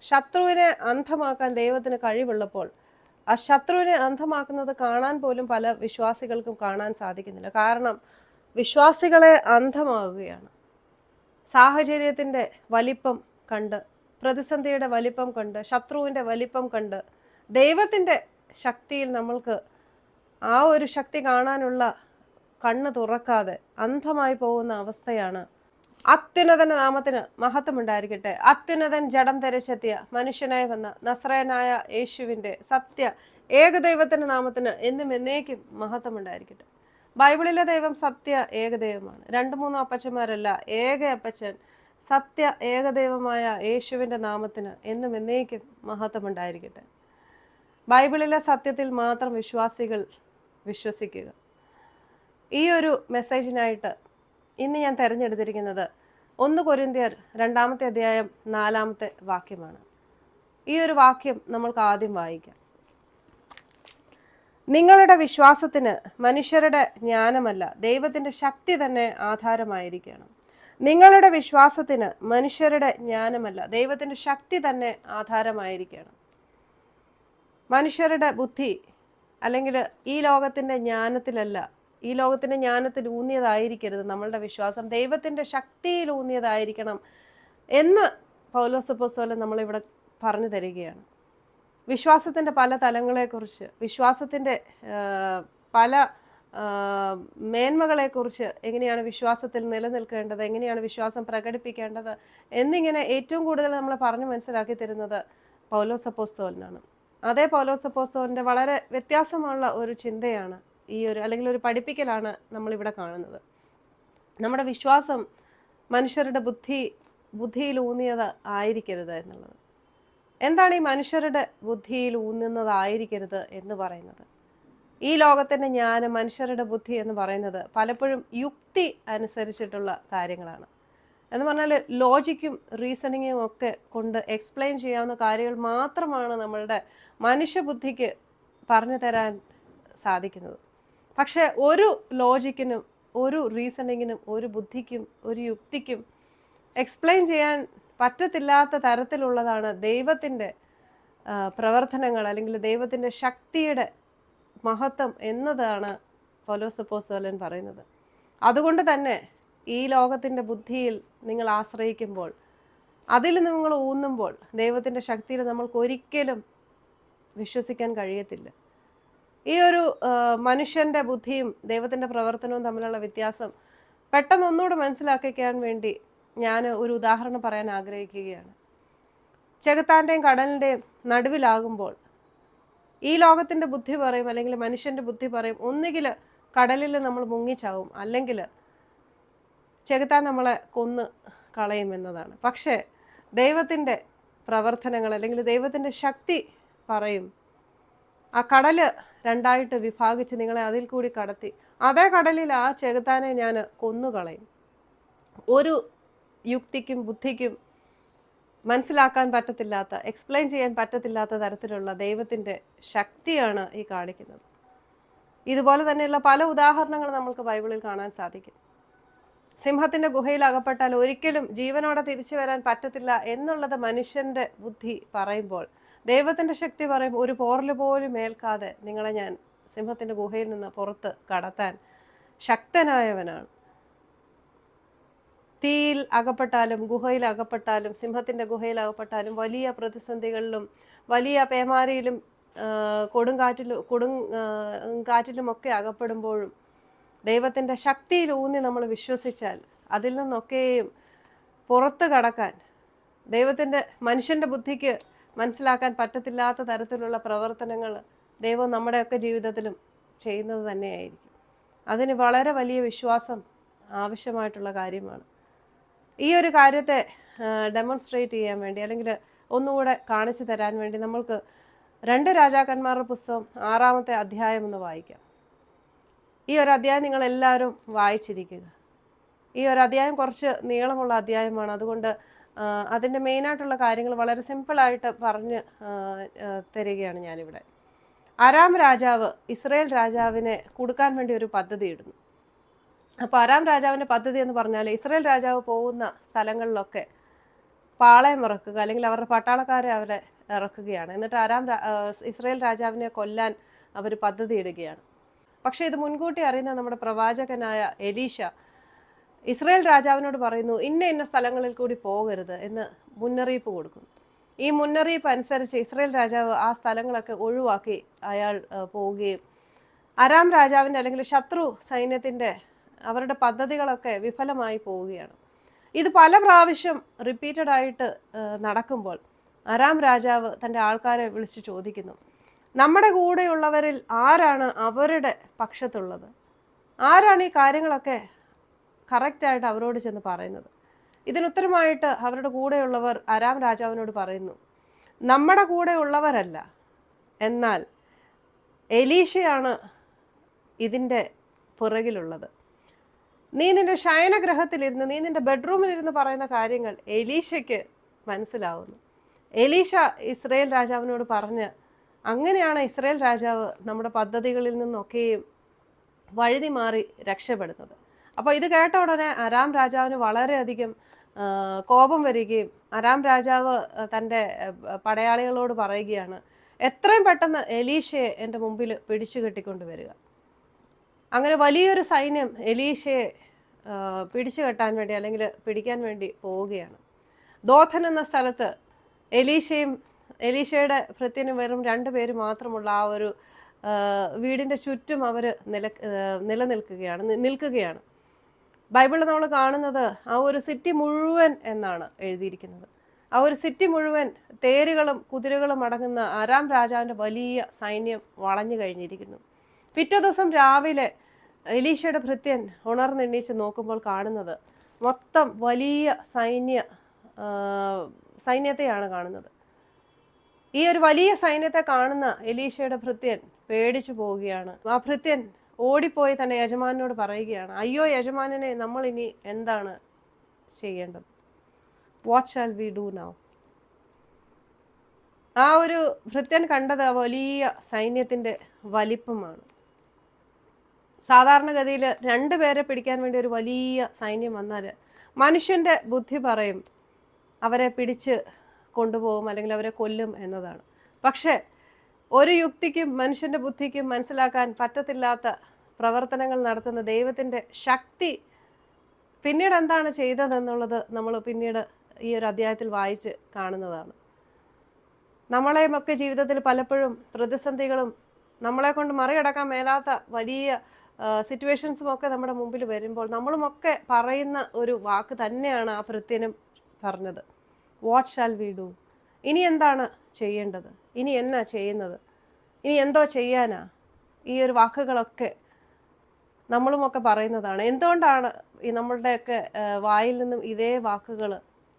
ശത്രുവിനെ അന്ധമാക്കാൻ ദൈവത്തിന് കഴിവുള്ളപ്പോൾ ആ ശത്രുവിനെ അന്ധമാക്കുന്നത് കാണാൻ പോലും പല വിശ്വാസികൾക്കും കാണാൻ സാധിക്കുന്നില്ല. കാരണം വിശ്വാസികളെ അന്ധമാകുകയാണ്. സാഹചര്യത്തിൻ്റെ വലിപ്പം കണ്ട്, പ്രതിസന്ധിയുടെ വലിപ്പം കണ്ട്, ശത്രുവിൻ്റെ വലിപ്പം കണ്ട്, ദൈവത്തിൻ്റെ ശക്തിയിൽ നമ്മൾക്ക് ആ ഒരു ശക്തി കാണാനുള്ള കണ്ണ് തുറക്കാതെ അന്ധമായി പോകുന്ന അവസ്ഥയാണ്. അത്യുന്നതന്റെ നാമത്തിന് മഹത്വമുണ്ടായിരിക്കട്ടെ. അത്യുന്നതൻ ജഡം ധരിച്ചെത്തിയ മനുഷ്യനായി വന്ന നസ്രയനായ യേശുവിൻ്റെ സത്യ ഏകദൈവത്തിന്റെ നാമത്തിന് എന്നും എന്നേക്കും മഹത്വമുണ്ടായിരിക്കട്ടെ. ബൈബിളിലെ ദൈവം സത്യ ഏകദൈവമാണ്. 2-3 അപ്പച്ചന്മാരല്ല, ഏക അപ്പച്ചൻ സത്യ ഏകദൈവമായ യേശുവിൻ്റെ നാമത്തിന് എന്നും എന്നേക്കും മഹത്വമുണ്ടായിരിക്കട്ടെ. ബൈബിളിലെ സത്യത്തിൽ മാത്രം വിശ്വാസികൾ വിശ്വസിക്കുക. ഈ ഒരു മെസ്സേജിനായിട്ട് ഇന്ന് ഞാൻ തിരഞ്ഞെടുത്തിരിക്കുന്നത് 1 കൊരിന്ത്യർ 2-ാമത്തെ അധ്യായം 4-ാമത്തെ വാക്യമാണ്. ഈ ഒരു വാക്യം നമ്മൾക്ക് ആദ്യം വായിക്കാം. നിങ്ങളുടെ വിശ്വാസത്തിന് മനുഷ്യരുടെ ജ്ഞാനമല്ല, ദൈവത്തിൻ്റെ ശക്തി തന്നെ ആധാരമായിരിക്കണം. നിങ്ങളുടെ വിശ്വാസത്തിന് മനുഷ്യരുടെ ജ്ഞാനമല്ല, ദൈവത്തിൻ്റെ ശക്തി തന്നെ ആധാരമായിരിക്കണം. മനുഷ്യരുടെ ബുദ്ധി അല്ലെങ്കിൽ ഈ ലോകത്തിൻ്റെ ജ്ഞാനത്തിലല്ല, ഈ ലോകത്തിൻ്റെ ജ്ഞാനത്തിൽ ഊന്നിയതായിരിക്കരുത് നമ്മളുടെ വിശ്വാസം, ദൈവത്തിൻ്റെ ശക്തിയിൽ ഊന്നിയതായിരിക്കണം എന്ന് പൗലോസ് അപ്പോസ്തലൻ നമ്മളിവിടെ പറഞ്ഞു തരികയാണ്. വിശ്വാസത്തിൻ്റെ പല തലങ്ങളെക്കുറിച്ച്, വിശ്വാസത്തിൻ്റെ പല മേന്മകളെക്കുറിച്ച്, എങ്ങനെയാണ് വിശ്വാസത്തിൽ നിലനിൽക്കേണ്ടത്, എങ്ങനെയാണ് വിശ്വാസം പ്രകടിപ്പിക്കേണ്ടത് എന്നിങ്ങനെ ഏറ്റവും കൂടുതൽ നമ്മൾ പറഞ്ഞു മനസ്സിലാക്കി തരുന്നത് പൗലോസ് അപ്പോസ്തലനാണ്. അതേ പൗലോസ് അപ്പോസ്തലൻ്റെ വളരെ വ്യത്യാസമുള്ള ഒരു ചിന്തയാണ് ഈ ഒരു, അല്ലെങ്കിൽ ഒരു പഠിപ്പിക്കലാണ് നമ്മളിവിടെ കാണുന്നത്. നമ്മുടെ വിശ്വാസം മനുഷ്യരുടെ ബുദ്ധിയിൽ ഊന്നിയത് ആയിരിക്കരുത് എന്നുള്ളത്. എന്താണ് ഈ മനുഷ്യരുടെ ബുദ്ധിയിൽ ഊന്നുന്നതായിരിക്കരുത് എന്ന് പറയുന്നത്? ഈ ലോകത്തിൻ്റെ ജ്ഞാനം, മനുഷ്യരുടെ ബുദ്ധി എന്ന് പറയുന്നത് പലപ്പോഴും യുക്തി അനുസരിച്ചിട്ടുള്ള കാര്യങ്ങളാണ്. എന്ന് പറഞ്ഞാൽ ലോജിക്കും റീസണിങ്ങും ഒക്കെ കൊണ്ട് എക്സ്പ്ലെയിൻ ചെയ്യാവുന്ന കാര്യങ്ങൾ മാത്രമാണ് നമ്മളുടെ മനുഷ്യബുദ്ധിക്ക് പറഞ്ഞു തരാൻ സാധിക്കുന്നത്. പക്ഷെ ഒരു ലോജിക്കിനും ഒരു റീസണിങ്ങിനും ഒരു ബുദ്ധിക്കും ഒരു യുക്തിക്കും എക്സ്പ്ലെയിൻ ചെയ്യാൻ പറ്റത്തില്ലാത്ത തരത്തിലുള്ളതാണ് ദൈവത്തിൻ്റെ പ്രവർത്തനങ്ങൾ, അല്ലെങ്കിൽ ദൈവത്തിൻ്റെ ശക്തിയുടെ മഹത്വം എന്നതാണ് പൗലോസ് അപ്പോസ്തലൻ പറയുന്നത്. അതുകൊണ്ട് തന്നെ ഈ ലോകത്തിൻ്റെ ബുദ്ധിയിൽ നിങ്ങൾ ആശ്രയിക്കുമ്പോൾ, അതിൽ നിങ്ങൾ ഊന്നുമ്പോൾ, ദൈവത്തിൻ്റെ ശക്തിയിൽ നമ്മൾക്ക് ഒരിക്കലും വിശ്വസിക്കാൻ കഴിയത്തില്ല. ഈ ഒരു മനുഷ്യൻ്റെ ബുദ്ധിയും ദൈവത്തിൻ്റെ പ്രവർത്തനവും തമ്മിലുള്ള വ്യത്യാസം പെട്ടെന്ന് ഒന്നുകൂടെ മനസ്സിലാക്കിക്കാൻ വേണ്ടി ഞാൻ ഒരു ഉദാഹരണം പറയാൻ ആഗ്രഹിക്കുകയാണ്. ചെകുത്താൻ്റെയും കടലിൻ്റെയും നടുവിലാകുമ്പോൾ ഈ ലോകത്തിൻ്റെ ബുദ്ധി പറയും, അല്ലെങ്കിൽ മനുഷ്യൻ്റെ ബുദ്ധി പറയും, ഒന്നുകിൽ കടലിൽ നമ്മൾ മുങ്ങിച്ചാവും, അല്ലെങ്കിൽ ചെകുത്താൻ നമ്മളെ കൊന്ന് കളയുമെന്നതാണ്. പക്ഷേ ദൈവത്തിൻ്റെ പ്രവർത്തനങ്ങൾ, അല്ലെങ്കിൽ ദൈവത്തിൻ്റെ ശക്തി പറയും, ആ കടല് രണ്ടായിട്ട് വിഭാഗിച്ച് നിങ്ങളെ അതിൽ കൂടി കടത്തി അതേ കടലിൽ ആ ചെകുത്താനെ ഞാൻ കൊന്നുകളയും. ഒരു യുക്തിക്കും ബുദ്ധിക്കും മനസ്സിലാക്കാൻ പറ്റത്തില്ലാത്ത, എക്സ്പ്ലെയിൻ ചെയ്യാൻ പറ്റത്തില്ലാത്ത തരത്തിലുള്ള ദൈവത്തിൻ്റെ ശക്തിയാണ് ഈ കാണിക്കുന്നത്. ഇതുപോലെ തന്നെയുള്ള പല ഉദാഹരണങ്ങൾ നമുക്ക് ബൈബിളിൽ കാണാൻ സാധിക്കും. സിംഹത്തിൻ്റെ ഗുഹയിൽ അകപ്പെട്ടാൽ ഒരിക്കലും ജീവനോടെ തിരിച്ചു വരാൻ പറ്റത്തില്ല എന്നുള്ളത് മനുഷ്യൻ്റെ ബുദ്ധി പറയുമ്പോൾ, ദൈവത്തിൻ്റെ ശക്തി പറയും, ഒരു പോറൽ പോലും ഏൽക്കാതെ നിങ്ങളെ ഞാൻ സിംഹത്തിൻ്റെ ഗുഹയിൽ നിന്ന് പുറത്ത് കടത്താൻ ശക്തനായവനാണ്. തീയിൽ അകപ്പെട്ടാലും, ഗുഹയിൽ അകപ്പെട്ടാലും, സിംഹത്തിൻ്റെ ഗുഹയിൽ അകപ്പെട്ടാലും, വലിയ പ്രതിസന്ധികളിലും വലിയ പേമാരിയിലും കാറ്റിലുമൊക്കെ അകപ്പെടുമ്പോഴും ദൈവത്തിൻ്റെ ശക്തിയിൽ ഊന്നി നമ്മൾ വിശ്വസിച്ചാൽ അതിൽ നിന്നൊക്കെയും പുറത്ത് കടക്കാൻ, ദൈവത്തിൻ്റെ മനുഷ്യൻ്റെ ബുദ്ധിക്ക് മനസ്സിലാക്കാൻ പറ്റത്തില്ലാത്ത തരത്തിലുള്ള പ്രവർത്തനങ്ങൾ ദൈവം നമ്മുടെയൊക്കെ ജീവിതത്തിലും ചെയ്യുന്നത് തന്നെയായിരിക്കും. അതിന് വളരെ വലിയ വിശ്വാസം ആവശ്യമായിട്ടുള്ള കാര്യമാണ്. ഈ ഒരു കാര്യത്തെ ഡെമോൺസ്ട്രേറ്റ് ചെയ്യാൻ വേണ്ടി, അല്ലെങ്കിൽ ഒന്നുകൂടെ കാണിച്ചു തരാൻ വേണ്ടി നമ്മൾക്ക് 2 രാജാക്കന്മാരുടെ പുസ്തകം 6-ാമത്തെ അധ്യായം ഒന്ന് വായിക്കാം. ഈ ഒരു അധ്യായം നിങ്ങളെല്ലാവരും വായിച്ചിരിക്കുക. ഈ ഒരു അധ്യായം കുറച്ച് നീളമുള്ള അധ്യായമാണ്. അതുകൊണ്ട് അതിൻ്റെ മെയിനായിട്ടുള്ള കാര്യങ്ങൾ വളരെ സിമ്പിളായിട്ട് പറഞ്ഞ് തരികയാണ് ഞാനിവിടെ. അരാം രാജാവ് ഇസ്രയേൽ രാജാവിനെ കൊടുക്കാൻ വേണ്ടി ഒരു പദ്ധതി ഇടുന്നു. അപ്പോൾ അരാം രാജാവിൻ്റെ പദ്ധതി എന്ന് പറഞ്ഞാൽ, ഇസ്രയേൽ രാജാവ് പോകുന്ന സ്ഥലങ്ങളിലൊക്കെ പാളയം ഇറക്കുക, അല്ലെങ്കിൽ അവരുടെ പട്ടാളക്കാരെ അവരെ ഇറക്കുകയാണ്. എന്നിട്ട് ഇസ്രായേൽ രാജാവിനെ കൊല്ലാൻ അവർ പദ്ധതി ഇടുകയാണ്. പക്ഷേ ഇത് മുൻകൂട്ടി അറിയുന്ന നമ്മുടെ പ്രവാചകനായ എലീഷ ഇസ്രായേൽ രാജാവിനോട് പറയുന്നു, ഇന്ന ഇന്ന സ്ഥലങ്ങളിൽ കൂടി പോകരുത് എന്ന് മുന്നറിയിപ്പ് കൊടുക്കുന്നു. ഈ മുന്നറിയിപ്പ് അനുസരിച്ച് ഇസ്രായേൽ രാജാവ് ആ സ്ഥലങ്ങളൊക്കെ ഒഴിവാക്കി അയാൾ പോവുകയും അരാം രാജാവിൻ്റെ അല്ലെങ്കിൽ ശത്രു സൈന്യത്തിൻ്റെ അവരുടെ പദ്ധതികളൊക്കെ വിഫലമായി പോവുകയാണ്. ഇത് പല പ്രാവശ്യം റിപ്പീറ്റഡ് ആയിട്ട് നടക്കുമ്പോൾ അരാം രാജാവ് തൻ്റെ ആൾക്കാരെ വിളിച്ച് ചോദിക്കുന്നു, നമ്മുടെ കൂടെയുള്ളവരിൽ ആരാണ് അവരുടെ പക്ഷത്തുള്ളത്? ആരാണ് ഈ കാര്യങ്ങളൊക്കെ കറക്റ്റായിട്ട് അവരോട് ചെന്ന് പറയുന്നത്? ഇതിനുത്തരമായിട്ട് അവരുടെ കൂടെയുള്ളവർ അരാം രാജാവിനോട് പറയുന്നു, നമ്മുടെ കൂടെ ഉള്ളവരല്ല, എന്നാൽ എലീഷയാണ് ഇതിൻ്റെ പുറകിലുള്ളത്. നീ നിന്റെ ശയനഗ്രഹത്തിലിരുന്ന്, നീ നിന്റെ ബെഡ്റൂമിലിരുന്ന് പറയുന്ന കാര്യങ്ങൾ എലീഷയ്ക്ക് മനസ്സിലാവുന്നു. എലീഷ ഇസ്രായേൽ രാജാവിനോട് പറഞ്ഞ് അങ്ങനെയാണ് ഇസ്രായേൽ രാജാവ് നമ്മുടെ പദ്ധതികളിൽ നിന്നൊക്കെയും വഴുതി മാറി രക്ഷപ്പെടുന്നത്. അപ്പോൾ ഇത് കേട്ട ഉടനെ അരാം രാജാവിന് വളരെയധികം കോപം വരികയും അരാം രാജാവ് തൻ്റെ പടയാളികളോട് പറയുകയാണ്, എത്രയും പെട്ടെന്ന് എലീഷയെ എൻ്റെ മുമ്പിൽ പിടിച്ചു കെട്ടിക്കൊണ്ട് വരിക. അങ്ങനെ വലിയൊരു സൈന്യം എലീഷയെ പിടിച്ചു കെട്ടാൻ വേണ്ടി അല്ലെങ്കിൽ പിടിക്കാൻ വേണ്ടി പോവുകയാണ്. ദോഥൻ എന്ന സ്ഥലത്ത് എലീഷയുടെ ഭൃത്യനും വെറും 2 പേര് മാത്രമുള്ള ആ ഒരു വീടിൻ്റെ ചുറ്റും അവർ നിൽക്കുകയാണ്. ബൈബിളിൽ നമ്മൾ കാണുന്നത് ആ ഒരു സിറ്റി മുഴുവൻ എന്നാണ് എഴുതിയിരിക്കുന്നത്. ആ ഒരു സിറ്റി മുഴുവൻ തേരുകളും കുതിരകളും അടങ്ങുന്ന അരാം രാജാവിൻ്റെ വലിയ സൈന്യം വളഞ്ഞു കഴിഞ്ഞിരിക്കുന്നു. പിറ്റേ ദിവസം രാവിലെ എലീഷയുടെ ഭൃത്യൻ ഉണർന്നെണ്ണീച്ച് നോക്കുമ്പോൾ കാണുന്നത് മൊത്തം വലിയ സൈന്യത്തെയാണ് കാണുന്നത്. ഈ ഒരു വലിയ സൈന്യത്തെ കാണുന്ന എലീഷയുടെ ഭൃത്യൻ പേടിച്ചു പോവുകയാണ്. ആ ഭൃത്യൻ ഓടിപ്പോയി തൻ്റെ യജമാനോട് പറയുകയാണ്, അയ്യോ യജമാനനെ, നമ്മൾ ഇനി എന്താണ് ചെയ്യേണ്ടത്? What shall we do now? ആ ഒരു ഭൃത്യൻ കണ്ടത് വലിയ സൈന്യത്തിൻ്റെ വലിപ്പമാണ്. സാധാരണഗതിയിൽ 2 പേരെ പിടിക്കാൻ വേണ്ടി ഒരു വലിയ സൈന്യം വന്നാൽ മനുഷ്യൻ്റെ ബുദ്ധി പറയും അവരെ പിടിച്ച് കൊണ്ടുപോകും അല്ലെങ്കിൽ അവരെ കൊല്ലും എന്നതാണ്. പക്ഷേ ഒരു യുക്തിക്കും മനുഷ്യൻ്റെ ബുദ്ധിക്കും മനസ്സിലാക്കാൻ പറ്റത്തില്ലാത്ത പ്രവർത്തനങ്ങൾ നടത്തുന്ന ദൈവത്തിൻ്റെ ശക്തി പിന്നീട് എന്താണ് ചെയ്തതെന്നുള്ളത് നമ്മൾ പിന്നീട് ഈ ഒരു അധ്യായത്തിൽ വായിച്ച് കാണുന്നതാണ്. നമ്മളെയൊക്കെ ജീവിതത്തിൽ പലപ്പോഴും പ്രതിസന്ധികളും നമ്മളെ കൊണ്ട് മറികടക്കാൻ മേലാത്ത വലിയ സിറ്റുവേഷൻസും ഒക്കെ നമ്മുടെ മുമ്പിൽ വരുമ്പോൾ നമ്മളുമൊക്കെ പറയുന്ന ഒരു വാക്ക് തന്നെയാണ് ആ ഭൃത്യനും പറഞ്ഞത്, വാട്ട് ഷാൽ വി ഡു? ഇനി എന്താണ് ചെയ്യേണ്ടത്? ഇനി എന്നാ ചെയ്യുന്നത്? ഇനി എന്തോ ചെയ്യാനാ? ഈ ഒരു വാക്കുകളൊക്കെ നമ്മളുമൊക്കെ പറയുന്നതാണ്. എന്തുകൊണ്ടാണ് ഈ നമ്മളുടെയൊക്കെ വായിൽ നിന്നും ഇതേ വാക്കുകൾ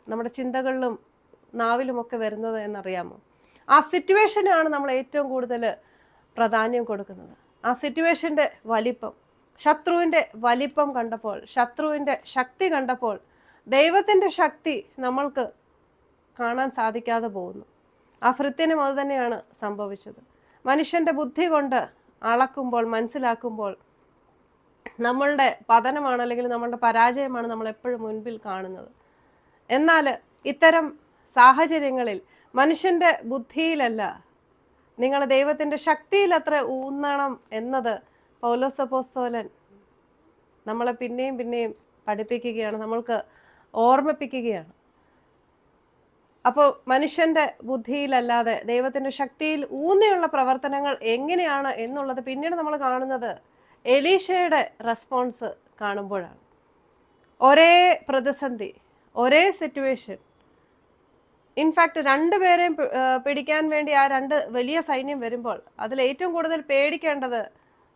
നമ്മുടെ ചിന്തകളിലും നാവിലുമൊക്കെ വരുന്നത് എന്നറിയാമോ? ആ സിറ്റുവേഷനാണ് നമ്മൾ ഏറ്റവും കൂടുതൽ പ്രാധാന്യം കൊടുക്കുന്നത്. ആ സിറ്റുവേഷൻ്റെ വലിപ്പം, ശത്രുവിൻ്റെ വലിപ്പം കണ്ടപ്പോൾ, ശത്രുവിൻ്റെ ശക്തി കണ്ടപ്പോൾ ദൈവത്തിൻ്റെ ശക്തി നമ്മൾക്ക് കാണാൻ സാധിക്കാതെ പോകുന്നു. ആ ഭൃത്യനും അത് തന്നെയാണ് സംഭവിച്ചത്. മനുഷ്യൻ്റെ ബുദ്ധി കൊണ്ട് അളക്കുമ്പോൾ, മനസ്സിലാക്കുമ്പോൾ നമ്മളുടെ പതനമാണ് അല്ലെങ്കിൽ നമ്മളുടെ പരാജയമാണ് നമ്മൾ എപ്പോഴും മുൻപിൽ കാണുന്നത്. എന്നാൽ ഇത്തരം സാഹചര്യങ്ങളിൽ മനുഷ്യൻ്റെ ബുദ്ധിയിലല്ല, നിങ്ങൾ ദൈവത്തിൻ്റെ ശക്തിയിൽ അത്ര ഊന്നണം എന്നത് പൗലോസ് അപ്പോസ്തലൻ നമ്മളെ പിന്നെയും പിന്നെയും പഠിപ്പിക്കുകയാണ്, നമ്മൾക്ക് ഓർമ്മിപ്പിക്കുകയാണ്. അപ്പോൾ മനുഷ്യൻ്റെ ബുദ്ധിയിലല്ലാതെ ദൈവത്തിൻ്റെ ശക്തിയിൽ ഊന്നിയുള്ള പ്രവർത്തനങ്ങൾ എങ്ങനെയാണ് എന്നുള്ളത് പിന്നീട് നമ്മൾ കാണുന്നത് എലീഷയുടെ റെസ്പോൺസ് കാണുമ്പോഴാണ്. ഒരേ പ്രതിസന്ധി, ഒരേ സിറ്റുവേഷൻ, ഇൻഫാക്റ്റ് 2 പേരെയും പിടിക്കാൻ വേണ്ടി ആ 2 വലിയ സൈന്യം വരുമ്പോൾ അതിൽ ഏറ്റവും കൂടുതൽ പേടിക്കേണ്ടത്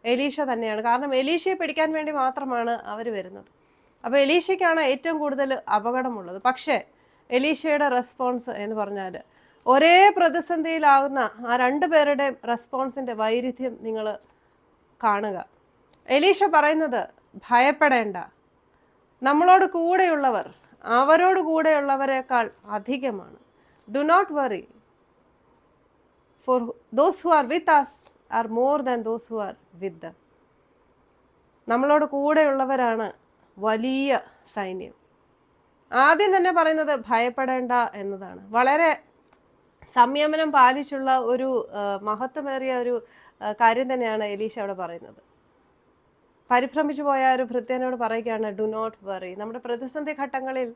എലീഷ തന്നെയാണ്. കാരണം എലീഷയെ പിടിക്കാൻ വേണ്ടി മാത്രമാണ് അവർ വരുന്നത്. അപ്പോൾ എലീഷയ്ക്കാണ് ഏറ്റവും കൂടുതൽ അപകടമുള്ളത്. പക്ഷേ എലീഷയുടെ റെസ്പോൺസ് എന്ന് പറഞ്ഞാൽ ഒരേ പ്രതിസന്ധിയിലാകുന്ന ആ 2 പേരുടെയും റെസ്പോൺസിൻ്റെ വൈരുദ്ധ്യം നിങ്ങൾ കാണുക. എലീഷ പറയുന്നത്, ഭയപ്പെടേണ്ട, നമ്മളോട് കൂടെയുള്ളവർ അവരോട് കൂടെയുള്ളവരെക്കാൾ അധികമാണ്. Do not worry, for those who are with us are more than those who are with them. നമ്മളോട് കൂടെയുള്ളവരാണ് വലിയ സൈന്യം. ആദ്യം തന്നെ പറയുന്നത് ഭയപ്പെടേണ്ട എന്നതാണ്. വളരെ സംയമനം പാലിച്ചുള്ള ഒരു മഹത്വമേറിയ ഒരു കാര്യം തന്നെയാണ് എലീശ അവിടെ പറയുന്നത്. പരിഭ്രമിച്ചു പോയ ഒരു ഭൃത്യനോട് പറയുകയാണ്, ഡു നോട്ട് വറി. നമ്മുടെ പ്രതിസന്ധി ഘട്ടങ്ങളിൽ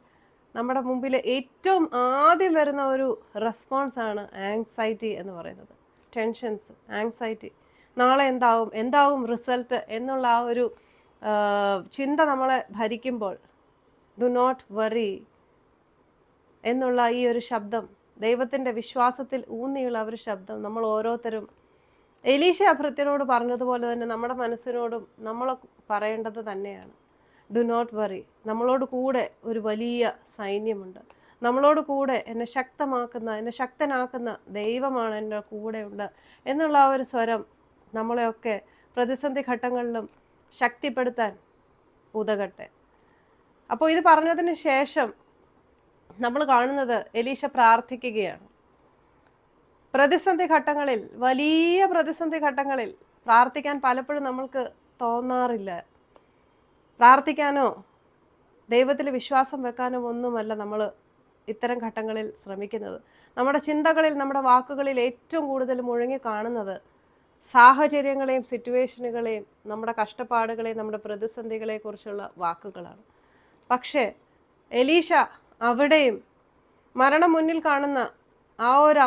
നമ്മുടെ മുമ്പിൽ ഏറ്റവും ആദ്യം വരുന്ന ഒരു റെസ്പോൺസ് ആണ് ആങ്സൈറ്റി എന്ന് പറയുന്നത്. ടെൻഷൻസ്, ആങ്സൈറ്റി, നാളെ എന്താവും റിസൾട്ട് എന്നുള്ള ആ ഒരു ചിന്ത നമ്മളെ ഭരിക്കുമ്പോൾ ഡു നോട്ട് വറി എന്നുള്ള ഈ ഒരു ശബ്ദം, ദൈവത്തിൻ്റെ വിശ്വാസത്തിൽ ഊന്നിയുള്ള ഒരു ശബ്ദം നമ്മൾ ഓരോരുത്തരും എലീശ ഭൃത്യനോട് പറഞ്ഞതുപോലെ തന്നെ നമ്മുടെ മനസ്സിനോടും നമ്മൾ പറയേണ്ടത് തന്നെയാണ്. Do not worry. നമ്മളോട് കൂടെ ഒരു വലിയ സൈന്യമുണ്ട്. നമ്മളോട് കൂടെ എന്നെ ശക്തമാക്കുന്ന, എന്നെ ശക്തനാക്കുന്ന ദൈവമാണ് എൻ്റെ കൂടെ ഉണ്ട് എന്നുള്ള ആ ഒരു സ്വരം നമ്മളെയൊക്കെ പ്രതിസന്ധി ഘട്ടങ്ങളിലും ശക്തിപ്പെടുത്താൻ ഉതകട്ടെ. അപ്പോൾ ഇത് പറഞ്ഞതിന് ശേഷം നമ്മൾ കാണുന്നത് എലീശ പ്രാർത്ഥിക്കുകയാണ്. പ്രതിസന്ധി ഘട്ടങ്ങളിൽ, വലിയ പ്രതിസന്ധി ഘട്ടങ്ങളിൽ പ്രാർത്ഥിക്കാൻ പലപ്പോഴും നമ്മൾക്ക് തോന്നാറില്ല. പ്രാർത്ഥിക്കാനോ ദൈവത്തിൽ വിശ്വാസം വെക്കാനോ ഒന്നുമല്ല നമ്മൾ ഇത്തരം ഘട്ടങ്ങളിൽ ശ്രമിക്കുന്നത്. നമ്മുടെ ചിന്തകളിൽ, നമ്മുടെ വാക്കുകളിൽ ഏറ്റവും കൂടുതൽ മുഴുങ്ങി കാണുന്നത് സാഹചര്യങ്ങളെയും സിറ്റുവേഷനുകളെയും നമ്മുടെ കഷ്ടപ്പാടുകളെയും നമ്മുടെ പ്രതിസന്ധികളെക്കുറിച്ചുള്ള വാക്കുകളാണ്. പക്ഷേ എലീശ അവിടെയും മരണം മുന്നിൽ കാണുന്ന ആ ഒരു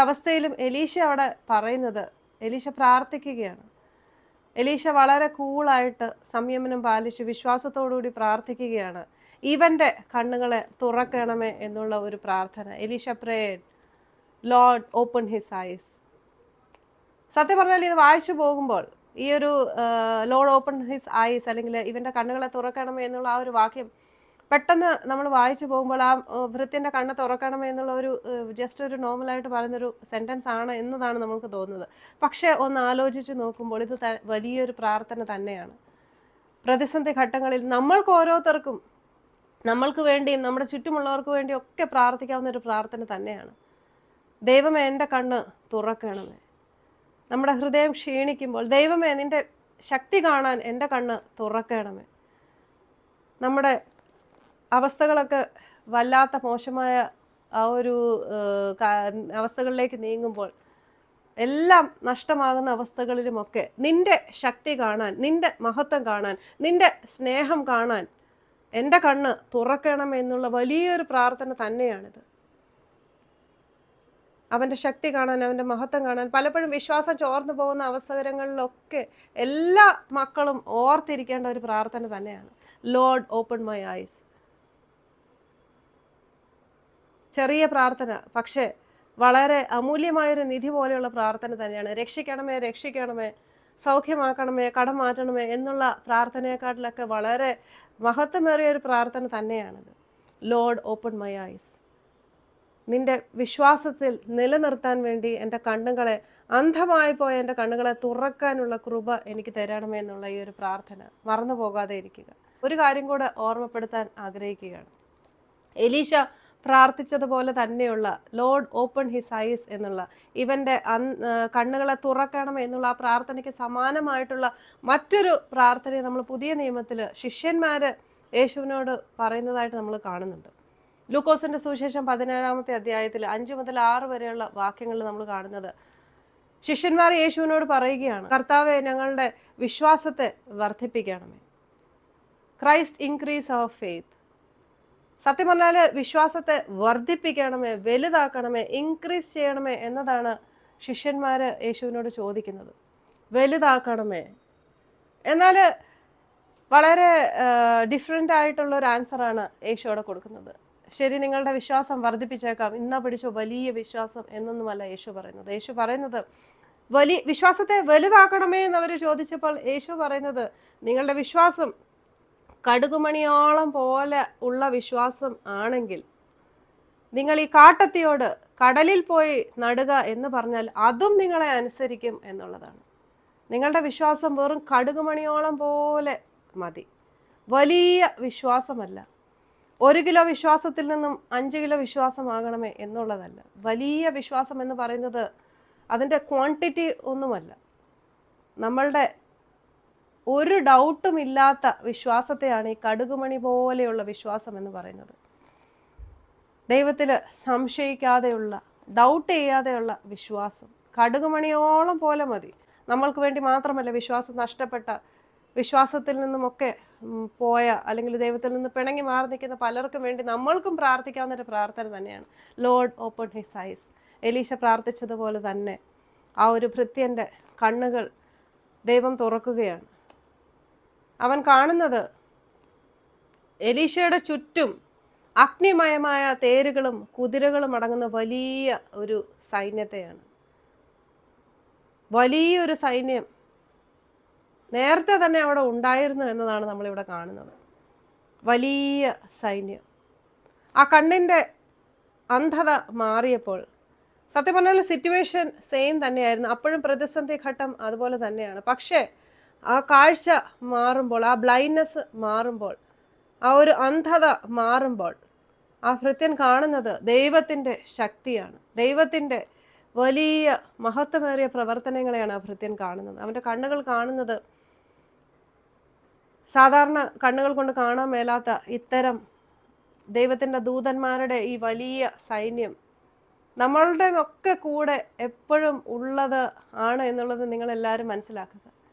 അവസ്ഥയിലും എലീശ അവിടെ പറയുന്നത്, എലീശ പ്രാർത്ഥിക്കുകയാണ്. എലീശ വളരെ കൂളായിട്ട് സംയമനം പാലിച്ച് വിശ്വാസത്തോടുകൂടി പ്രാർത്ഥിക്കുകയാണ്. ഇവൻ്റെ കണ്ണുകളെ തുറക്കണമേ എന്നുള്ള ഒരു പ്രാർത്ഥന. Elisha prayed, Lord open his eyes. സത്യം പറഞ്ഞാൽ ഇത് വായിച്ചു പോകുമ്പോൾ ഈ ഒരു ലോർഡ് ഓപ്പൺ ഹിസ് ഐസ് അല്ലെങ്കിൽ ഇവൻ്റെ കണ്ണുകളെ തുറക്കണമേ എന്നുള്ള ആ ഒരു വാക്യം പെട്ടെന്ന് നമ്മൾ വായിച്ചു പോകുമ്പോൾ ആ ഭൃത്യൻ്റെ കണ്ണ് തുറക്കണമേ എന്നുള്ള ഒരു ജസ്റ്റ് ഒരു നോർമലായിട്ട് പറയുന്നൊരു സെൻറ്റൻസ് ആണ് എന്നതാണ് നമുക്ക് തോന്നുന്നത്. പക്ഷേ ഒന്ന് ആലോചിച്ച് നോക്കുമ്പോൾ ഇത് വലിയൊരു പ്രാർത്ഥന തന്നെയാണ്. പ്രതിസന്ധി ഘട്ടങ്ങളിൽ നമ്മൾക്ക് ഓരോരുത്തർക്കും, നമ്മൾക്ക് വേണ്ടിയും നമ്മുടെ ചുറ്റുമുള്ളവർക്ക് വേണ്ടിയും ഒക്കെ പ്രാർത്ഥിക്കാവുന്ന ഒരു പ്രാർത്ഥന തന്നെയാണ്. ദൈവമേ എൻ്റെ കണ്ണ് തുറക്കണമേ. നമ്മുടെ ഹൃദയം ക്ഷീണിക്കുമ്പോൾ ദൈവമേ നിൻ്റെ ശക്തി കാണാൻ എൻ്റെ കണ്ണ് തുറക്കണമേ. നമ്മുടെ അവസ്ഥകളൊക്കെ വല്ലാത്ത മോശമായ ആ ഒരു അവസ്ഥകളിലേക്ക് നീങ്ങുമ്പോൾ, എല്ലാം നഷ്ടമാകുന്ന അവസ്ഥകളിലുമൊക്കെ നിൻ്റെ ശക്തി കാണാൻ, നിൻ്റെ മഹത്വം കാണാൻ, നിൻ്റെ സ്നേഹം കാണാൻ എൻ്റെ കണ്ണ് തുറക്കണമെന്നുള്ള വലിയൊരു പ്രാർത്ഥന തന്നെയാണിത്. അവൻ്റെ ശക്തി കാണാൻ, അവൻ്റെ മഹത്വം കാണാൻ പലപ്പോഴും വിശ്വാസം ചോർന്നു പോകുന്ന അവസരങ്ങളിലൊക്കെ എല്ലാ മക്കളും ഓർത്തിരിക്കേണ്ട ഒരു പ്രാർത്ഥന തന്നെയാണ്. Lord open my eyes. ചെറിയ പ്രാർത്ഥന, പക്ഷേ വളരെ അമൂല്യമായൊരു നിധി പോലെയുള്ള പ്രാർത്ഥന തന്നെയാണ്. രക്ഷിക്കണമേ, രക്ഷിക്കണമേ, സൗഖ്യമാക്കണമേ, കടം മാറ്റണമേ എന്നുള്ള പ്രാർത്ഥനയെക്കാട്ടിലൊക്കെ വളരെ മഹത്വമേറിയ ഒരു പ്രാർത്ഥന തന്നെയാണിത്. Lord open my eyes. നിന്റെ വിശ്വാസത്തിൽ നിലനിർത്താൻ വേണ്ടി എൻ്റെ കണ്ണുകളെ, അന്ധമായി പോയ എൻ്റെ കണ്ണുകളെ തുറക്കാനുള്ള കൃപ എനിക്ക് തരണമേ എന്നുള്ള ഈ ഒരു പ്രാർത്ഥന മറന്നു പോകാതെ ഇരിക്കുക. ഒരു കാര്യം കൂടെ ഓർമ്മപ്പെടുത്താൻ ആഗ്രഹിക്കുകയാണ്. എലീശ പ്രാർത്ഥിച്ചതുപോലെ തന്നെയുള്ള ലോർഡ് ഓപ്പൺ ഹിസ് ഐസ് എന്നുള്ള ഇവൻ്റെ കണ്ണുകളെ തുറക്കണം എന്നുള്ള ആ പ്രാർത്ഥനയ്ക്ക് സമാനമായിട്ടുള്ള മറ്റൊരു പ്രാർത്ഥനയെ നമ്മൾ പുതിയ നിയമത്തിൽ ശിഷ്യന്മാർ യേശുവിനോട് പറയുന്നതായിട്ട് നമ്മൾ കാണുന്നുണ്ട്. ലൂക്കോസിൻ്റെ സുവിശേഷം 17-ാമത്തെ അധ്യായത്തിൽ 5 മുതൽ 6 വരെയുള്ള വാക്യങ്ങളിൽ നമ്മൾ കാണുന്നത്, ശിഷ്യന്മാർ യേശുവിനോട് പറയുകയാണ്, കർത്താവെ ഞങ്ങളുടെ വിശ്വാസത്തെ വർദ്ധിപ്പിക്കണമേ. Christ increase our faith. സത്യം പറഞ്ഞാൽ വിശ്വാസത്തെ വർദ്ധിപ്പിക്കണമേ, വലുതാക്കണമേ, ഇൻക്രീസ് ചെയ്യണമേ എന്നതാണ് ശിഷ്യന്മാർ യേശുവിനോട് ചോദിക്കുന്നത്. വലുതാക്കണമേ. എന്നാൽ വളരെ ഡിഫറെൻ്റ് ആയിട്ടുള്ള ഒരു ആൻസറാണ് യേശു അവിടെ കൊടുക്കുന്നത്. ശരി, നിങ്ങളുടെ വിശ്വാസം വർദ്ധിപ്പിച്ചേക്കാം, ഇന്നാ പിടിച്ചോ വലിയ വിശ്വാസം എന്നൊന്നുമല്ല യേശു പറയുന്നത്. യേശു പറയുന്നത് വിശ്വാസത്തെ വലുതാക്കണമേ എന്നവർ ചോദിച്ചപ്പോൾ യേശു പറയുന്നത്, നിങ്ങളുടെ വിശ്വാസം കടുകുമണിയോളം പോലെ ഉള്ള വിശ്വാസം ആണെങ്കിൽ നിങ്ങൾ ഈ കാട്ടത്തിയോട് കടലിൽ പോയി നടുക എന്ന് പറഞ്ഞാൽ അതും നിങ്ങളെ അനുസരിക്കും എന്നുള്ളതാണ്. നിങ്ങളുടെ വിശ്വാസം വെറും കടുകുമണിയോളം പോലെ മതി. വലിയ വിശ്വാസമല്ല. 1 കിലോ വിശ്വാസത്തിൽ നിന്നും 5 കിലോ വിശ്വാസമാകണമേ എന്നുള്ളതല്ല. വലിയ വിശ്വാസം എന്ന് പറയുന്നത് അതിൻ്റെ ക്വാണ്ടിറ്റി ഒന്നുമല്ല, നമ്മളുടെ ഒരു ഡൗട്ടും ഇല്ലാത്ത വിശ്വാസത്തെയാണ് ഈ കടുകുമണി പോലെയുള്ള വിശ്വാസം എന്ന് പറയുന്നത്. ദൈവത്തിൽ സംശയിക്കാതെയുള്ള, ഡൗട്ട് ചെയ്യാതെയുള്ള വിശ്വാസം. കടുകുമണിയോളം പോലെ മതി. നമ്മൾക്ക് വേണ്ടി മാത്രമല്ല, വിശ്വാസം നഷ്ടപ്പെട്ട, വിശ്വാസത്തിൽ നിന്നുമൊക്കെ പോയ, അല്ലെങ്കിൽ ദൈവത്തിൽ നിന്ന് പിണങ്ങി മാറി നിൽക്കുന്ന പലർക്കും വേണ്ടി നമ്മൾക്കും പ്രാർത്ഥിക്കാവുന്നൊരു പ്രാർത്ഥന തന്നെയാണ്. Lord open his eyes. Elisha പ്രാർത്ഥിച്ചതുപോലെ തന്നെ ആ ഒരു ഭൃത്യൻ്റെ കണ്ണുകൾ ദൈവം തുറക്കുകയാണ്. അവൻ കാണുന്നത് എലീശയുടെ ചുറ്റും അഗ്നിമയമായ തേരുകളും കുതിരകളും അടങ്ങുന്ന വലിയ ഒരു സൈന്യത്തെയാണ്. വലിയൊരു സൈന്യം നേരത്തെ തന്നെ അവിടെ ഉണ്ടായിരുന്നു എന്നതാണ് നമ്മളിവിടെ കാണുന്നത്. വലിയ സൈന്യം. ആ കണ്ണിൻ്റെ അന്ധത മാറിയപ്പോൾ, സത്യം പറഞ്ഞാൽ സിറ്റുവേഷൻ സെയിം തന്നെയായിരുന്നു. അപ്പോഴും പ്രതിസന്ധി ഘട്ടം അതുപോലെ തന്നെയാണ്. പക്ഷേ ആ കാഴ്ച മാറുമ്പോൾ, ആ ബ്ലൈൻഡ്നെസ് മാറുമ്പോൾ, ആ ഒരു അന്ധത മാറുമ്പോൾ, ആ ഭൃത്യൻ കാണുന്നത് ദൈവത്തിൻ്റെ ശക്തിയാണ്. ദൈവത്തിൻ്റെ വലിയ മഹത്വമേറിയ പ്രവർത്തനങ്ങളെയാണ് ആ ഭൃത്യൻ കാണുന്നത്. അവൻ്റെ കണ്ണുകൾ കാണുന്നത് സാധാരണ കണ്ണുകൾ കൊണ്ട് കാണാൻ മേലാത്ത ഇത്തരം ദൈവത്തിൻ്റെ ദൂതന്മാരുടെ ഈ വലിയ സൈന്യം നമ്മളുടെ ഒക്കെ കൂടെ എപ്പോഴും ഉള്ളത് ആണ് എന്നുള്ളത് നിങ്ങളെല്ലാവരും മനസ്സിലാക്കുക.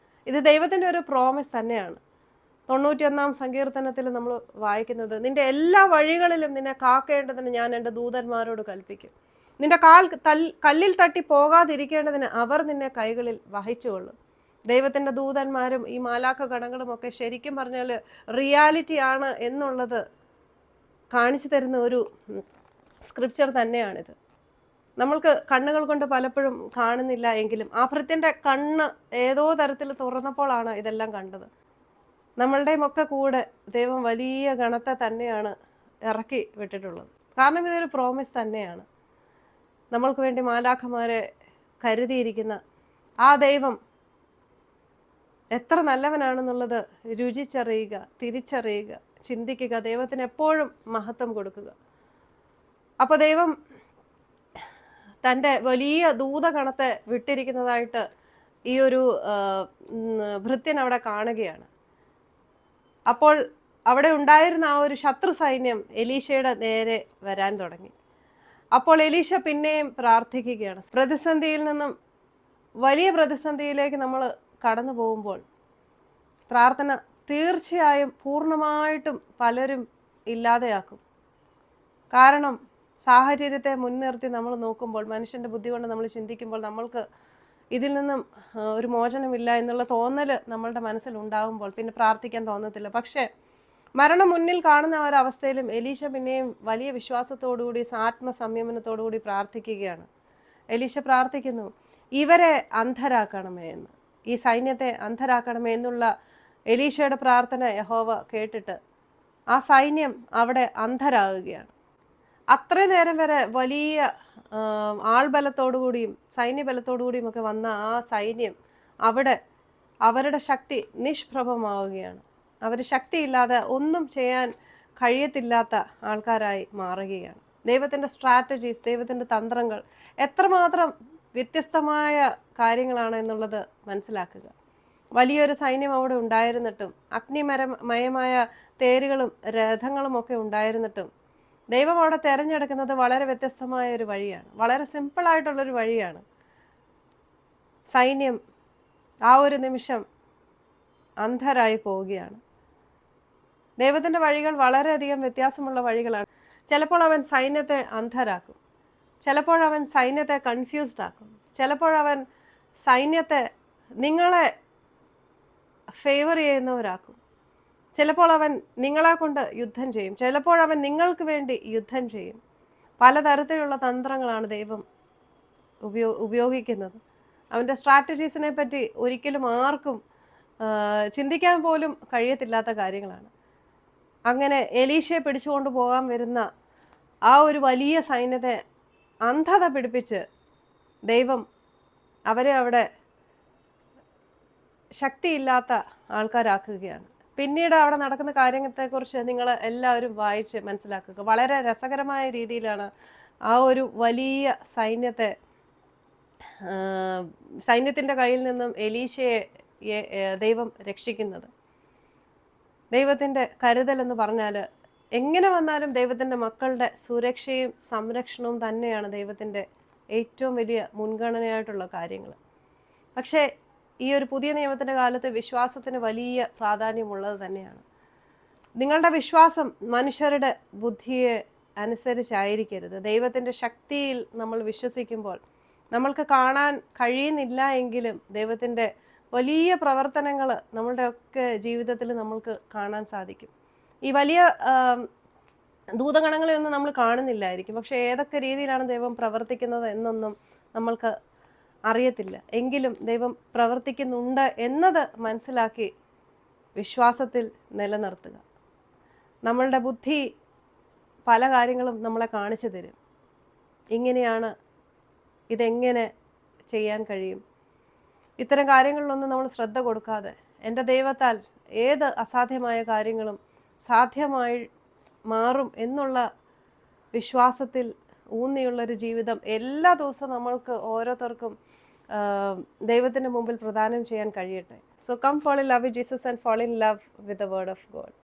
ഇത് ദൈവത്തിൻ്റെ ഒരു പ്രോമിസ് തന്നെയാണ്. 91-ാം സങ്കീർത്തനത്തിൽ നമ്മൾ വായിക്കുന്നത്, നിന്റെ എല്ലാ വഴികളിലും നിന്നെ കാക്കേണ്ടതിന് ഞാൻ എൻ്റെ ദൂതന്മാരോട് കൽപ്പിക്കും. നിന്റെ കല്ലിൽ തട്ടി പോകാതിരിക്കേണ്ടതിന് അവർ നിന്നെ കൈകളിൽ വഹിച്ചുകൊള്ളും. ദൈവത്തിൻ്റെ ദൂതന്മാരും ഈ മാലാഖ ഗണങ്ങളും ഒക്കെ ശരിക്കും പറഞ്ഞാൽ റിയാലിറ്റി ആണ് എന്നുള്ളത് കാണിച്ചു തരുന്ന ഒരു സ്ക്രിപ്ചർ തന്നെയാണിത്. നമ്മൾക്ക് കണ്ണുകൾ കൊണ്ട് പലപ്പോഴും കാണുന്നില്ല എങ്കിലും ആ ഭൃത്യൻ്റെ കണ്ണ് ഏതോ തരത്തിൽ തുറന്നപ്പോഴാണ് ഇതെല്ലാം കണ്ടത്. നമ്മളുടെയും ഒക്കെ കൂടെ ദൈവം വലിയ ഗണത്തെ തന്നെയാണ് ഇറക്കി വിട്ടിട്ടുള്ളത്. കാരണം ഇതൊരു പ്രോമിസ് തന്നെയാണ്. നമ്മൾക്ക് വേണ്ടി മാലാഖമാരെ കരുതിയിരിക്കുന്ന ആ ദൈവം എത്ര നല്ലവനാണെന്നുള്ളത് രുചിച്ചറിയുക, തിരിച്ചറിയുക, ചിന്തിക്കുക, ദൈവത്തിന് എപ്പോഴും മഹത്വം കൊടുക്കുക. അപ്പോൾ ദൈവം തൻ്റെ വലിയ ദൂതഗണത്തെ വിട്ടിരിക്കുന്നതായിട്ട് ഈ ഒരു ഭൃത്യൻ അവിടെ കാണുകയാണ്. അപ്പോൾ അവിടെ ഉണ്ടായിരുന്ന ആ ഒരു ശത്രു സൈന്യം എലീശയുടെ നേരെ വരാൻ തുടങ്ങി. അപ്പോൾ എലീശ പിന്നെയും പ്രാർത്ഥിക്കുകയാണ്. പ്രതിസന്ധിയിൽ നിന്നും വലിയ പ്രതിസന്ധിയിലേക്ക് നമ്മൾ കടന്നു പോകുമ്പോൾ പ്രാർത്ഥന തീർച്ചയായും പൂർണ്ണമായിട്ടും പലരും ഇല്ലാതെയാക്കും. കാരണം സാഹചര്യത്തെ മുൻനിർത്തി നമ്മൾ നോക്കുമ്പോൾ, മനുഷ്യൻ്റെ ബുദ്ധി കൊണ്ട് നമ്മൾ ചിന്തിക്കുമ്പോൾ, നമ്മൾക്ക് ഇതിൽ നിന്നും ഒരു മോചനമില്ല എന്നുള്ള തോന്നൽ നമ്മളുടെ മനസ്സിൽ ഉണ്ടാകുമ്പോൾ പിന്നെ പ്രാർത്ഥിക്കാൻ തോന്നത്തില്ല. പക്ഷേ മരണം മുന്നിൽ കാണുന്ന ആ ഒരു അവസ്ഥയിലും എലീശ പിന്നെയും വലിയ വിശ്വാസത്തോടുകൂടി, ആത്മസംയമനത്തോടുകൂടി പ്രാർത്ഥിക്കുകയാണ്. എലീശ പ്രാർത്ഥിക്കുന്നു, ഇവരെ അന്ധരാക്കണമേ എന്ന്, ഈ സൈന്യത്തെ അന്ധരാക്കണമേ എന്നുള്ള എലീശയുടെ പ്രാർത്ഥന യഹോവ കേട്ടിട്ട് ആ സൈന്യം അവിടെ അന്ധരാകുകയാണ്. അത്രയും നേരം വരെ വലിയ ആൾബലത്തോടുകൂടിയും സൈന്യബലത്തോടുകൂടിയും ഒക്കെ വന്ന ആ സൈന്യം അവിടെ അവരുടെ ശക്തി നിഷ്പ്രഭമാവുകയാണ്. അവർ ശക്തിയില്ലാതെ ഒന്നും ചെയ്യാൻ കഴിയത്തില്ലാത്ത ആൾക്കാരായി മാറുകയാണ്. ദൈവത്തിൻ്റെ സ്ട്രാറ്റജീസ്, ദൈവത്തിൻ്റെ തന്ത്രങ്ങൾ എത്രമാത്രം വ്യത്യസ്തമായ കാര്യങ്ങളാണ് എന്നുള്ളത് മനസ്സിലാക്കുക. വലിയൊരു സൈന്യം അവിടെ ഉണ്ടായിരുന്നിട്ടും, അഗ്നിമയമായ തേരുകളും രഥങ്ങളും ഒക്കെ ഉണ്ടായിരുന്നിട്ടും ദൈവം അവിടെ തിരഞ്ഞെടുക്കുന്നത് വളരെ വ്യത്യസ്തമായ ഒരു വഴിയാണ്. വളരെ സിമ്പിളായിട്ടുള്ളൊരു വഴിയാണ്. സൈന്യം ആ ഒരു നിമിഷം അന്ധരായി പോവുകയാണ്. ദൈവത്തിൻ്റെ വഴികൾ വളരെയധികം വ്യത്യാസമുള്ള വഴികളാണ്. ചിലപ്പോൾ അവൻ സൈന്യത്തെ അന്ധരാക്കും, ചിലപ്പോൾ അവൻ സൈന്യത്തെ കൺഫ്യൂസ്ഡ് ആക്കും, ചിലപ്പോൾ അവൻ സൈന്യത്തെ നിങ്ങളെ ഫേവർ ചെയ്യുന്നവരാക്കും, ചിലപ്പോൾ അവൻ നിങ്ങളെ കൊണ്ട് യുദ്ധം ചെയ്യും, ചിലപ്പോൾ അവൻ നിങ്ങൾക്ക് വേണ്ടി യുദ്ധം ചെയ്യും. പലതരത്തിലുള്ള തന്ത്രങ്ങളാണ് ദൈവം ഉപയോഗിക്കുന്നത്. അവൻ്റെ സ്ട്രാറ്റജീസിനെ പറ്റി ഒരിക്കലും ആർക്കും ചിന്തിക്കാൻ പോലും കഴിയത്തില്ലാത്ത കാര്യങ്ങളാണ്. അങ്ങനെ എലീശയെ പിടിച്ചുകൊണ്ട് പോകാൻ വരുന്ന ആ ഒരു വലിയ സൈന്യത്തെ അന്ധത പിടിപ്പിച്ച് ദൈവം അവരെ അവിടെ ശക്തിയില്ലാത്ത ആൾക്കാരാക്കുകയാണ്. പിന്നീട് അവിടെ നടക്കുന്ന കാര്യത്തെക്കുറിച്ച് നിങ്ങൾ എല്ലാവരും വായിച്ച് മനസ്സിലാക്കുക. വളരെ രസകരമായ രീതിയിലാണ് ആ ഒരു വലിയ സൈന്യത്തിൻ്റെ കയ്യിൽ നിന്നും എലീശയെ ദൈവം രക്ഷിക്കുന്നത്. ദൈവത്തിൻ്റെ കരുതൽ എന്ന് പറഞ്ഞാൽ എങ്ങനെ വന്നാലും ദൈവത്തിൻ്റെ മക്കളുടെ സുരക്ഷയും സംരക്ഷണവും തന്നെയാണ് ദൈവത്തിൻ്റെ ഏറ്റവും വലിയ മുൻഗണനയായിട്ടുള്ള കാര്യങ്ങൾ. പക്ഷേ ഈ ഒരു പുതിയ നിയമത്തിൻ്റെ കാലത്ത് വിശ്വാസത്തിന് വലിയ പ്രാധാന്യമുള്ളത് തന്നെയാണ്. നിങ്ങളുടെ വിശ്വാസം മനുഷ്യരുടെ ബുദ്ധിയെ അനുസരിച്ചായിരിക്കരുത്. ദൈവത്തിൻ്റെ ശക്തിയിൽ നമ്മൾ വിശ്വസിക്കുമ്പോൾ നമ്മൾക്ക് കാണാൻ കഴിയുന്നില്ല എങ്കിലും ദൈവത്തിൻ്റെ വലിയ പ്രവർത്തനങ്ങൾ നമ്മളുടെ ഒക്കെ ജീവിതത്തിൽ നമ്മൾക്ക് കാണാൻ സാധിക്കും. ഈ വലിയ ദൂതഗണങ്ങളെ ഒന്നും നമ്മൾ കാണുന്നില്ലായിരിക്കും, പക്ഷെ ഏതൊക്കെ രീതിയിലാണ് ദൈവം പ്രവർത്തിക്കുന്നത് എന്നൊന്നും നമ്മൾക്ക് അറിയത്തില്ല. എങ്കിലും ദൈവം പ്രവർത്തിക്കുന്നുണ്ട് എന്നത് മനസ്സിലാക്കി വിശ്വാസത്തിൽ നിലനിർത്തുക. നമ്മളുടെ ബുദ്ധി പല കാര്യങ്ങളും നമ്മളെ കാണിച്ചു തരും. ഇങ്ങനെയാണ്, ഇതെങ്ങനെ ചെയ്യാൻ കഴിയും, ഇത്തരം കാര്യങ്ങളിലൊന്നും നമ്മൾ ശ്രദ്ധ കൊടുക്കാതെ എൻ്റെ ദൈവത്താൽ ഏത് അസാധ്യമായ കാര്യങ്ങളും സാധ്യമായി മാറും എന്നുള്ള വിശ്വാസത്തിൽ ഊന്നിയുള്ളൊരു ജീവിതം എല്ലാ ദിവസവും നമ്മൾക്ക് ഓരോരുത്തർക്കും ദൈവത്തിൻ്റെ മുമ്പിൽ പ്രദാനം ചെയ്യാൻ കഴിയട്ടെ. So come fall in love with Jesus and fall in love with the word of God.